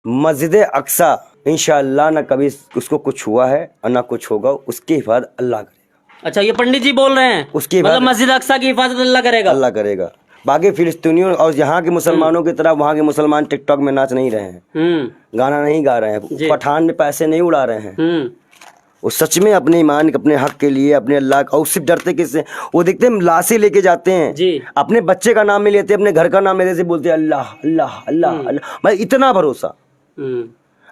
मस्जिद अक्सा इंशाअल्लाह ना कभी उसको कुछ हुआ है और ना कुछ होगा, उसकी हिफाजत अल्लाह करेगा। अच्छा, ये पंडित जी बोल रहे हैं उसकी मतलब मस्जिद अक्सा की हिफाजत अल्लाह करेगा। अल्लाह करेगा। बाकी फिलिस्तीनियों और यहाँ के मुसलमानों की तरह वहाँ के मुसलमान टिकटॉक में नाच नहीं रहे हैं, गाना नहीं गा रहे हैं, पठान में पैसे नहीं उड़ा रहे हैं। वो सच में अपने ईमान अपने हक के लिए अपने अल्लाह का, और सिर्फ डरते किससे, वो देखते हैं लाशें लेके जाते हैं जी। अपने बच्चे का नाम में लेते, अपने घर का नाम लेते से बोलते हैं अल्लाह अल्लाह अल्लाह अल्लाह। मैं इतना भरोसा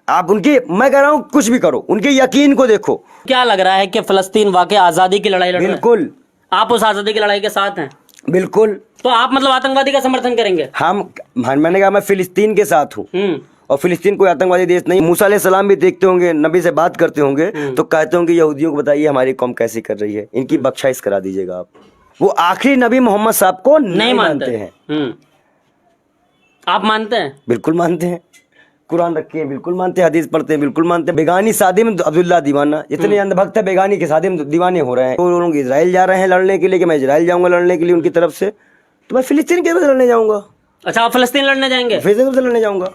आप उनकी, मैं कह रहा हूँ कुछ भी करो, उनके यकीन को देखो। क्या लग रहा है कि फलस्तीन वाकई आजादी की लड़ाई लड़ रहा है? बिल्कुल। आप उस आजादी की लड़ाई के साथ हैं? बिल्कुल। तो आप मतलब आतंकवादी का समर्थन करेंगे? मैंने कहा मैं फिलिस्तीन के साथ हूँ, और फिलिस्तीन कोई आतंकवादी देश नहीं। मूसा अलैहिस्सलाम भी देखते होंगे, नबी से बात करते होंगे तो कहते होंगे यहूदियों को बताइए हमारी कौम कैसी कर रही है, इनकी बख्शाइश करा दीजिएगा आप। वो आखिरी नबी मोहम्मद साहब को नहीं मानते हैं। आप मानते हैं? बिल्कुल मानते हैं। कुरान रखे हैं, बिल्कुल मानते हैं। हदीस पढ़ते हैं, बिल्कुल मानते हैं। बेगानी शादी में अब्दुल्ला दीवाना, इतने अंधभक्त है बेगानी की शादी में दीवाने हो रहे हैं। वो लोग इजराइल जा रहे हैं लड़ने के लिए कि मैं इजराइल जाऊंगा लड़ने के लिए उनकी तरफ से, तो मैं फिलिस्तीन की तरफ से लड़ने जाऊंगा। अच्छा, आप फलस्तीन लड़ने जाएंगे? फिलिस्तीन से लड़ने जाऊंगा।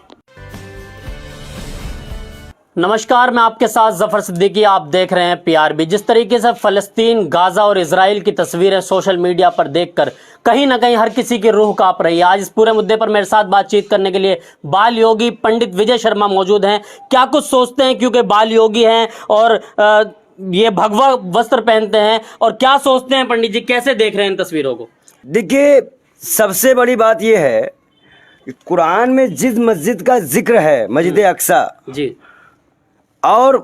नमस्कार, मैं आपके साथ जफर सिद्दीकी, आप देख रहे हैं पीआरबी। जिस तरीके से फलस्तीन, गाजा और इजराइल की तस्वीरें सोशल मीडिया पर देखकर कहीं ना कहीं हर किसी की रूह कांप रही है। आज इस पूरे मुद्दे पर मेरे साथ बातचीत करने के लिए बाल योगी पंडित विजय शर्मा मौजूद हैं। क्या कुछ सोचते हैं, क्योंकि बाल योगी हैं और ये भगवा वस्त्र पहनते हैं, और क्या सोचते हैं पंडित जी, कैसे देख रहे हैं इन तस्वीरों को? देखिए, सबसे बड़ी बात यह है कि कुरान में जिस मस्जिद का जिक्र है, मस्जिद अक्सा जी, और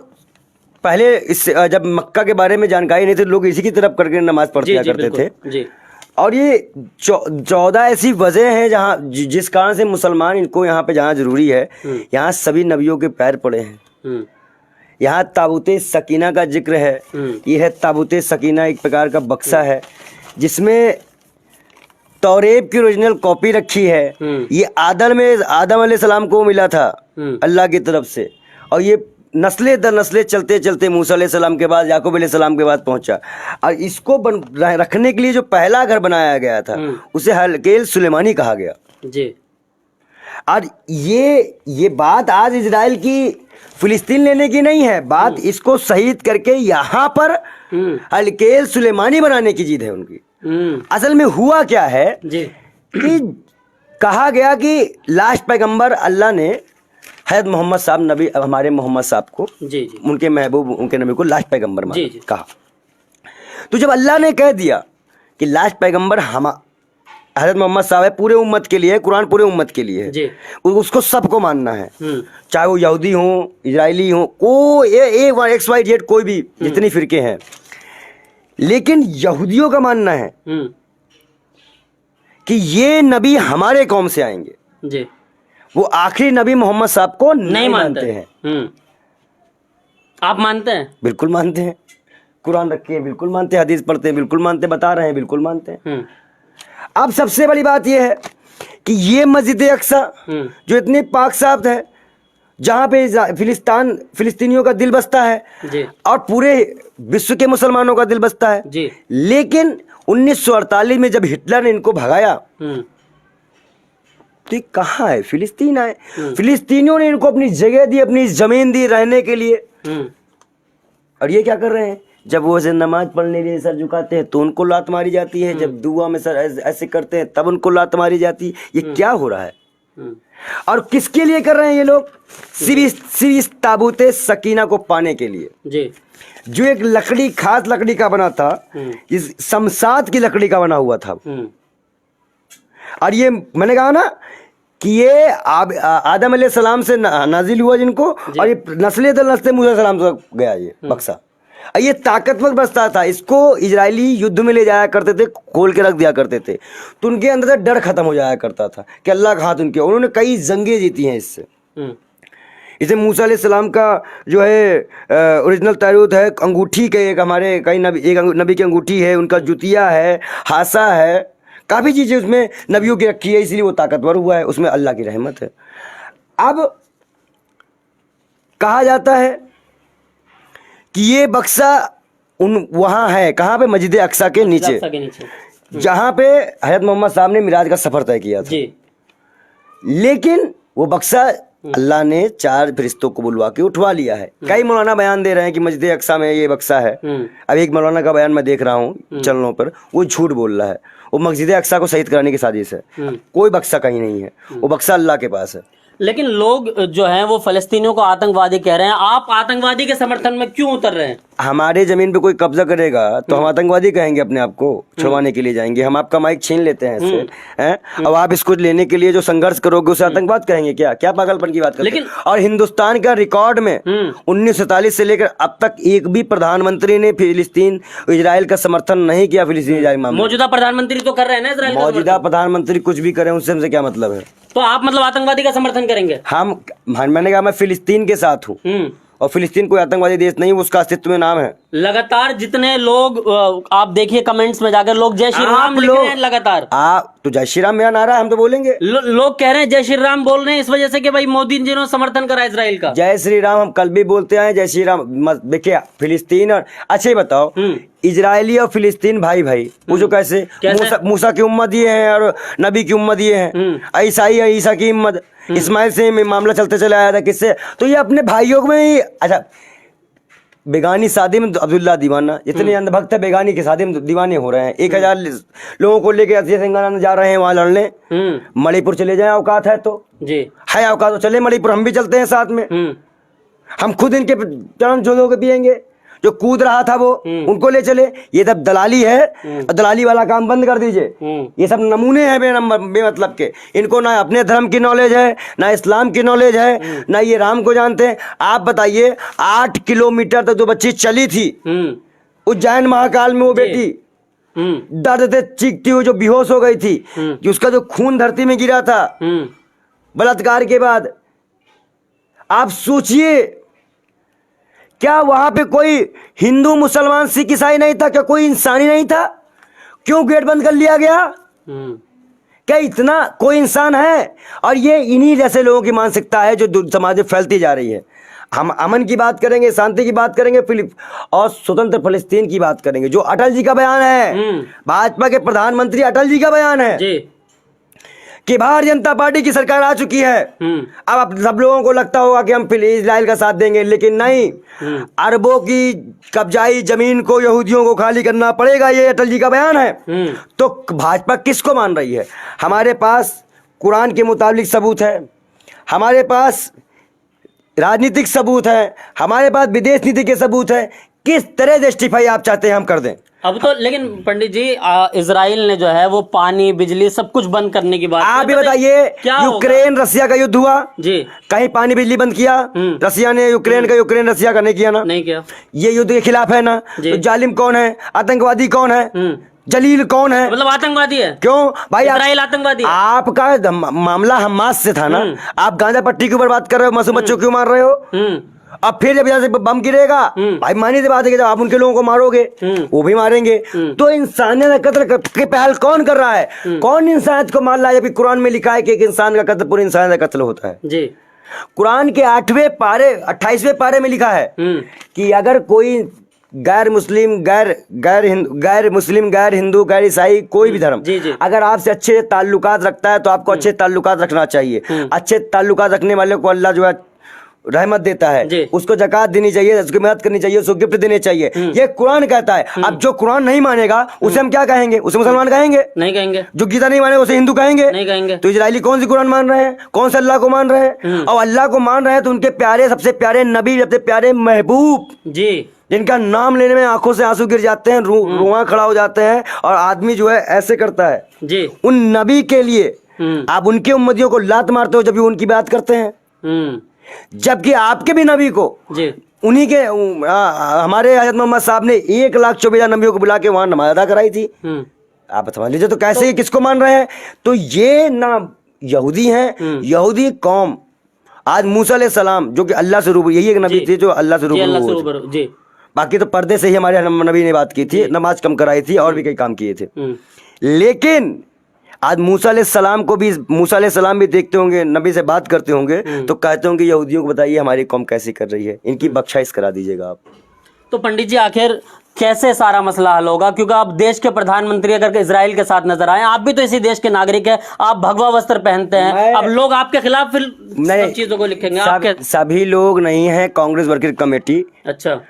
पहले इस जब मक्का के बारे में जानकारी नहीं थी, लोग इसी की तरफ करके नमाज पढ़ते करते थे जी। और ये 14 ऐसी वजह हैं जहाँ जिस कारण से मुसलमान इनको यहाँ पे जाना जरूरी है। यहाँ सभी नबियों के पैर पड़े हैं। यहाँ ताबूते सकीना का जिक्र है। ये है ताबूते सकीना, एक प्रकार का बक्सा है जिसमें तौरेब की ओरिजिनल कॉपी रखी है। ये आदम अलैहिस्सलाम को मिला था अल्लाह की तरफ से, और ये नस्ले दर नस्ले चलते चलते मूसा अलैहिस्सलाम के बाद याकूब अलैहिस्सलाम के बाद पहुंचा। और इसको रखने के लिए जो पहला घर बनाया गया था उसे हलकेल सुलेमानी कहा गया जी। और ये बात आज इजराइल की फिलिस्तीन लेने की नहीं है, बात इसको शहीद करके यहाँ पर हलकेल सुलेमानी बनाने की जिद है उनकी। असल में हुआ क्या है जी कि कहा गया कि लास्ट पैगंबर अल्लाह ने हज़रत मोहम्मद साहब, नबी हमारे मोहम्मद साहब को, जी, उनके महबूब, उनके नबी को लास्ट पैगंबर माना, कहा। तो जब अल्लाह ने कह दिया कि लास्ट पैगंबर हज़रत मोहम्मद साहब है, पूरे उम्मत के लिए, कुरान पूरे उम्मत के लिए है, उसको सबको मानना है, चाहे वो यहूदी हो, इजरायली हो, कोई XYZ कोई भी जितनी फिरके हैं। लेकिन यहूदियों का मानना है कि ये नबी हमारे कौम से आएंगे जी। वो आखिरी नबी मोहम्मद साहब को नहीं मानते हैं। आप मानते हैं? बिल्कुल मानते हैं। कुरान रखे हैं, बिल्कुल मानते हैं। हदीस पढ़ते हैं, बिल्कुल मानते हैं। बता रहे हैं, बिल्कुल मानते हैं। अब सबसे बड़ी बात यह है कि ये मस्जिद अक्सा जो इतनी पाक साफ है, जहां पे फिलिस्तीनियों का दिल बसता है जी, और पूरे विश्व के मुसलमानों का दिल बसता है जी। लेकिन 1948 में जब हिटलर ने इनको भगाया तो कहाँ है? फिलिस्तीन आए। फिलिस्तीनियों ने इनको अपनी जगह दी, अपनी जमीन दी रहने के लिए, और ये क्या कर रहे हैं? जब वो ऐसे नमाज पढ़ने के लिए सर झुकाते हैं तो उनको लात मारी जाती है, जब दुआ में सर ऐसे करते हैं तब उनको लात मारी जाती है। ये क्या हो रहा है? और किसके लिए कर रहे हैं ये लोग? सिर्फ इस ताबूते सकीना को पाने के लिए जी। जो एक लकड़ी, खास लकड़ी का बना था, इस शमशाद की लकड़ी का बना हुआ था। और ये मैंने कहा ना कि ये आदम अलैहिस्सलाम से नाजिल हुआ जिनको, और ये नस्ले दर नस्ले मूसा अलैहिस्सलाम तक गया ये बक्सा। ये ताकतवर बस्ता था, इसको इजरायली युद्ध में ले जाया करते थे, खोल के रख दिया करते थे, तो उनके अंदर से डर खत्म हो जाया करता था कि अल्लाह का हाथ उनके। उन्होंने कई जंगें जीती हैं इससे। इसे मूसा अलैहिस्सलाम का जो है ओरिजिनल तारूत है, अंगूठी के एक हमारे कई नबी की अंगूठी है, उनका जुतिया है, हासा है, काफ़ी चीज़ें उसमें नबियों की रखी है, इसलिए वो ताकतवर हुआ है, उसमें अल्लाह की रहमत है। अब कहा जाता है कि ये बक्सा वहाँ है, कहाँ पे? मस्जिद अक्सा के नीचे, जहाँ पे हज़रत मोहम्मद साहब ने मिराज का सफ़र तय किया था। लेकिन वो बक्सा अल्लाह ने 4 फरिश्तों को बुलवा के उठवा लिया है। कई मौलाना बयान दे रहे हैं कि मस्जिद अक्सा में ये बक्सा है। अब एक मौलाना का बयान मैं देख रहा हूँ चैनलों पर, वो झूठ बोल रहा है। वो मस्जिद अक्सा को शहीद कराने की साजिश है। कोई बक्सा कहीं नहीं है, वो बक्सा अल्लाह के पास है। लेकिन लोग जो हैं वो फलस्तीनियों को आतंकवादी कह रहे हैं, आप आतंकवादी के समर्थन में क्यों उतर रहे हैं? हमारे जमीन पे कोई कब्जा करेगा तो हम आतंकवादी कहेंगे, अपने आप को छुड़वाने के लिए जाएंगे। हम आपका माइक छीन लेते हैं इससे, हैं? अब आप इसको लेने के लिए जो संघर्ष करोगे उसे आतंकवाद कहेंगे क्या? क्या पागलपन की बात करते हैं? और हिंदुस्तान का रिकॉर्ड में 1947 से लेकर अब तक एक भी प्रधानमंत्री ने फिलिस्तीन इजराइल का समर्थन नहीं किया। फिलिस्तीन इजराइल मामले मौजूदा प्रधानमंत्री तो कर रहे हैं ना इजराइल का मौजूदा प्रधानमंत्री कुछ भी करें उससे हमसे क्या मतलब है? तो आप मतलब आतंकवादी का समर्थन करेंगे? मैंने कहा मैं फिलिस्तीन के साथ हूँ, और फिलिस्तीन कोई आतंकवादी देश नहीं, उसका अस्तित्व में नाम है। लगातार जितने लोग आप देखिए कमेंट्स में जाकर लोग जय श्री राम लिख रहे हैं लगातार। तो जय श्री राम मेरा नारा है, हम तो बोलेंगे। लोग कह रहे हैं जय श्री राम बोल रहे हैं इस वजह से कि भाई मोदी जी ने समर्थन करा इजराइल का। जय श्री राम हम कल भी बोलते हैं, जय श्री राम। देखिए फिलिस्तीन और अच्छा ही बताओ, इजरायली और फिलिस्तीन भाई भाई वो जो कैसे मूसा की उम्मत ये है और नबी की उम्मत ये है, ईसाई ईसा की उम्मत, इस्माइल से मामला चलते चला आया था। किससे? तो ये अपने भाइयों में ही। अच्छा, बेगानी शादी में अब्दुल्ला दीवाना, इतने अंधभक्त है, बेगानी की शादी में दीवाने हो रहे हैं। 1000 लोगों को लेकर तेलंगाना जा रहे हैं वहां लड़ने। मणिपुर चले जाए, औकात है तो जी है, औकात तो चले मणिपुर, हम भी चलते हैं साथ में। हम खुद इनके चरण छू के पियेंगे। जो कूद रहा था वो उनको ले चले। ये सब दलाली है, दलाली वाला काम बंद कर दीजिए। ये सब नमूने हैं बेमतलब के। इनको ना अपने धर्म की नॉलेज है, ना इस्लाम की नॉलेज है, ना ये राम को जानते हैं। आप बताइए 8 किलोमीटर तक जो बच्ची चली थी उज्जैन महाकाल में, वो बेटी दर्द से चीखती हुई जो बेहोश हो गई थी, कि उसका जो खून धरती में गिरा था बलात्कार के बाद। आप सोचिए, क्या वहां पे कोई हिंदू मुसलमान सिख ईसाई नहीं था? क्या कोई इंसानी नहीं था? क्यों गेट बंद कर लिया गया? क्या इतना कोई इंसान है? और ये इन्हीं जैसे लोगों की मानसिकता है जो समाज में फैलती जा रही है। हम अमन की बात करेंगे, शांति की बात करेंगे और स्वतंत्र फिलिस्तीन की बात करेंगे, जो अटल जी का बयान है, भाजपा के प्रधानमंत्री अटल जी का बयान है कि भारतीय जनता पार्टी की सरकार आ चुकी है। अब सब लोगों को लगता होगा कि हम इजराइल का साथ देंगे, लेकिन नहीं, अरबों की कब्जाई जमीन को यहूदियों को खाली करना पड़ेगा, ये अटल जी का बयान है। तो भाजपा किसको मान रही है? हमारे पास कुरान के मुताबिक सबूत है, हमारे पास राजनीतिक सबूत है, हमारे पास विदेश नीति के सबूत है। किस तरह जस्टिफाई आप चाहते हैं हम कर दें? अब तो लेकिन पंडित जी इजराइल ने जो है वो पानी बिजली सब कुछ बंद करने की बात। आप भी बताइए, यूक्रेन रसिया का युद्ध हुआ जी, कहीं पानी बिजली बंद किया रसिया ने? यूक्रेन रसिया का नहीं किया ना, नहीं किया। ये युद्ध के खिलाफ है ना? तो जालिम कौन है? आतंकवादी कौन है? जलील कौन है? मतलब आतंकवादी है। क्यों भाई? इजराइल आतंकवादी है। आपका मामला हमास से था ना, आप गांजा पट्टी के ऊपर बात कर रहे हो, मासूम बच्चों क्यों मार रहे हो? अब फिर जब यहाँ से बम गिरेगा, भाई मानी से बात है कि जब आप उनके लोगों को मारोगे वो भी मारेंगे। तो इंसानियत का कत्ल के पहल कौन कर रहा है? कौन इंसानियत को मार रहा है? जबकि कुरान में लिखा है कि एक इंसान का कत्ल पूरी इंसानियत का कत्ल होता है जी। कुरान के 8वें पारे 28वें पारे में लिखा है कि अगर कोई गैर मुस्लिम गैर हिंदू गैर ईसाई कोई भी धर्म अगर आपसे अच्छे ताल्लुकात रखता है तो आपको अच्छे ताल्लुकात रखना चाहिए। अच्छे ताल्लुकात रखने वाले को अल्लाह जो है रहमत देता है, उसको ज़कात देनी चाहिए, उसकी मदद करनी चाहिए, उसको गिफ्ट देने चाहिए। ये कुरान कहता है। अब जो कुरान नहीं मानेगा उसे हम क्या कहेंगे? उसे मुसलमान कहेंगे? नहीं कहेंगे। जो गीता नहीं मानेगा उसे हिंदू कहेंगे? नहीं कहेंगे। तो इजरायली कौन सी कुरान मान रहे हैं? कौन से अल्लाह को मान रहे हैं? और अल्लाह को मान रहे हैं तो उनके प्यारे, सबसे प्यारे नबी, सबसे प्यारे महबूब जी, जिनका नाम लेने में आंखों से आंसू गिर जाते हैं, रुआं खड़ा हो जाते हैं और आदमी जो है ऐसे करता है जी, उन नबी के लिए आप उनके उम्मतियों को लात मारते हो जब भी उनकी बात करते हैं। जबकि आपके भी नबी को जी उन्हीं के हमारे हज़रत मोहम्मद साहब ने 1,24,000 नबियों को बुला के वहां नमाज अदा कराई थी। आप समझ लीजिए। तो कैसे तो, किसको मान रहे हैं? तो ये ना यहूदी हैं, यहूदी कौम। आज मूसा अलैहिस्सलाम जो कि अल्लाह से रूबरू, यही एक नबी थे जो अल्लाह से रूबरू जी। बाकी तो पर्दे से ही हमारे नबी ने बात की थी, नमाज कम कराई थी और भी कई काम किए थे। लेकिन आज मूसा अलैहिस्सलाम भी देखते होंगे, नबी से बात करते होंगे तो कहते होंगे यहूदियों को बताइए हमारी कौम कैसी कर रही है, इनकी बख्शाइश करा दीजिएगा आप। तो पंडित जी आखिर कैसे सारा मसला हल होगा? क्योंकि आप देश के प्रधानमंत्री अगर इजराइल के साथ नजर आए, आप भी तो इसी देश के नागरिक हैं, आप भगवा वस्त्र पहनते हैं, अब लोग आपके खिलाफ फिर सब चीजों को लिखेंगे। आपके सभी लोग नहीं है, कांग्रेस वर्किंग कमेटी, अच्छा,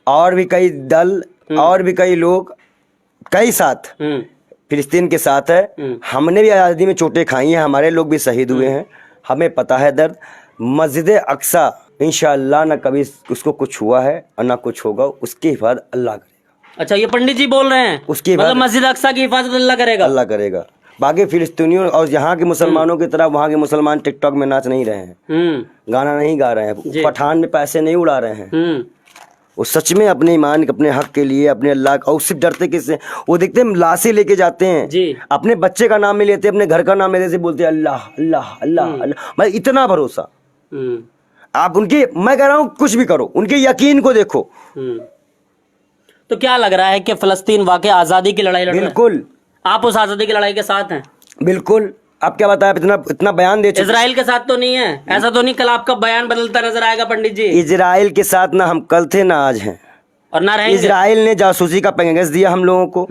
और भी कई दल और भी कई लोग कई साथ फिलिस्तीन के साथ है। हमने भी आज़ादी में चोटें खाई हैं, हमारे लोग भी शहीद हुए हैं, हमें पता है दर्द। मस्जिद अक्सा इंशाअल्लाह ना कभी उसको कुछ हुआ है और ना कुछ होगा, उसकी हिफाजत अल्लाह करेगा। अच्छा, ये पंडित जी बोल रहे हैं उसकी मतलब मस्जिद अक्सा की हिफाजत अल्लाह करेगा? अल्लाह करेगा। बाकी फिलिस्तीनियों और यहाँ के मुसलमानों की तरह वहाँ के मुसलमान टिकटॉक में नाच नहीं रहे हैं, गाना नहीं गा रहे हैं, पठान में पैसे नहीं उड़ा रहे हैं। वो सच में अपने ईमान, अपने हक के लिए, अपने अल्लाह का, उससे डरते किससे? वो देखते हैं लाशें लेके जाते हैं जी, अपने बच्चे का नाम में लेते, अपने घर का नाम लेते से बोलते हैं अल्लाह अल्लाह अल्लाह अल्लाह। मतलब इतना भरोसा। आप उनके, मैं कह रहा हूँ कुछ भी करो, उनके यकीन को देखो। तो क्या लग रहा है कि फलस्तीन वाकई आजादी की लड़ाई लड़ रहा है? बिल्कुल। आप उस आजादी की लड़ाई के साथ हैं? बिल्कुल। आप क्या बताया, इतना बयान दे चुके। इजराइल के साथ तो नहीं है? ऐसा तो नहीं कल आपका बयान बदलता नजर आएगा पंडित जी? इजराइल के साथ ना हम कल थे ना आज हैं, और ना रहेंगे। इजराइल ने जासूसी का पैकेज दिया हम लोगों को,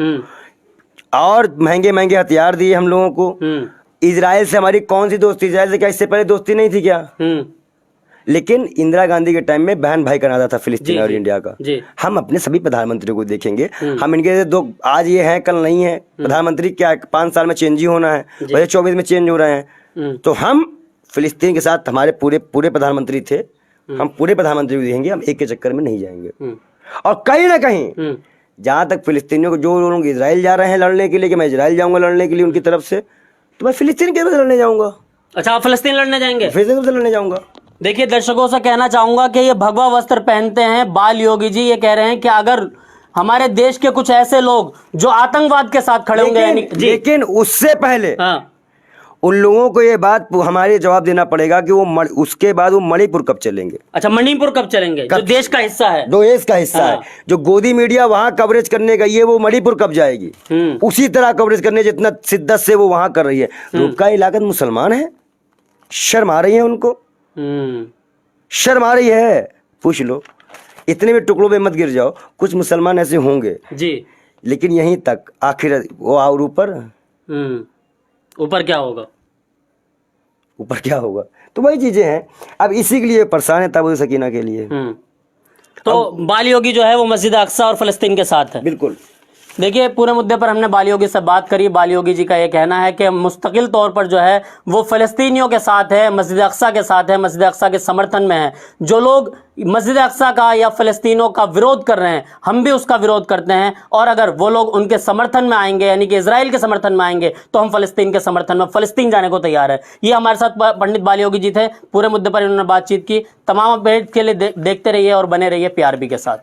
और महंगे महंगे हथियार दिए हम लोगों को। इजराइल से हमारी कौन सी दोस्ती? इजराइल से क्या इससे पहले दोस्ती नहीं थी क्या? लेकिन इंदिरा गांधी के टाइम में बहन भाई का नाता था फिलिस्तीन और इंडिया का। हम अपने सभी प्रधानमंत्रियों को देखेंगे, हम इनके दो आज ये हैं कल नहीं है प्रधानमंत्री। क्या 5 साल में चेंज ही होना है, 2024 में चेंज हो रहे हैं। तो हम फिलिस्तीन के साथ, हमारे पूरे प्रधानमंत्री थे, हम पूरे प्रधानमंत्री को देखेंगे, हम एक के चक्कर में नहीं जाएंगे। और कहीं ना कहीं जहां तक फिलिस्तीनियों को, जो लोग इजराइल जा रहे हैं लड़ने के लिए कि मैं इजराइल जाऊंगा लड़ने के लिए उनकी तरफ से, तो मैं फिलिस्तीन के तरफ लड़ने जाऊंगा। अच्छा, आप फिलिस्तीन लड़ने जाएंगे? फिलिस्तीन से लड़ने जाऊंगा। देखिए, दर्शकों से कहना चाहूंगा कि ये भगवा वस्त्र पहनते हैं बाल योगी जी, ये कह रहे हैं कि अगर हमारे देश के कुछ ऐसे लोग जो आतंकवाद के साथ खड़े होंगे, लेकिन उससे पहले उन लोगों को ये बात हमारे जवाब देना पड़ेगा कि वो उसके बाद वो मणिपुर कब चलेंगे। अच्छा, मणिपुर कब चलेंगे? जो देश का हिस्सा है, जो देश का हिस्सा है, जो गोदी मीडिया वहां कवरेज करने गई है, वो मणिपुर कब जाएगी? उसी तरह कवरेज करने जितना शिद्दत से वो वहां कर रही है। रुका इलाका मुसलमान है, शर्म आ रही है उनको, शर्म आ रही है। पूछ लो, इतने में टुकड़ों में मत गिर जाओ, कुछ मुसलमान ऐसे होंगे जी, लेकिन यहीं तक। आखिर वो और ऊपर ऊपर क्या होगा? ऊपर क्या होगा? तो वही चीजें हैं। अब इसी के लिए परेशान है ताबूत सकीना के लिए। तो बाल योगी जो है वो मस्जिद अक्सा और फलस्तीन के साथ है। बिल्कुल। देखिए, पूरे मुद्दे पर हमने बाल योगी से बात करी। बाल योगी जी का ये कहना है कि मुस्तकिल तौर पर जो है वो फलस्तीनियों के साथ है, मस्जिद अक्सा के साथ है, मस्जिद अक्सा के समर्थन में है। जो लोग मस्जिद अक्सा का या फलस्तीनों का विरोध कर रहे हैं, हम भी उसका विरोध करते हैं, और अगर वो लोग उनके समर्थन में आएंगे, यानी कि इजराइल के समर्थन में आएंगे, तो हम फलस्तीन के समर्थन में फलस्तीन जाने को तैयार है। ये हमारे साथ पंडित बाल योगी जी थे, पूरे मुद्दे पर इन्होंने बातचीत की। तमाम अपडेट के लिए देखते रहिए और बने रहिए PRB के साथ।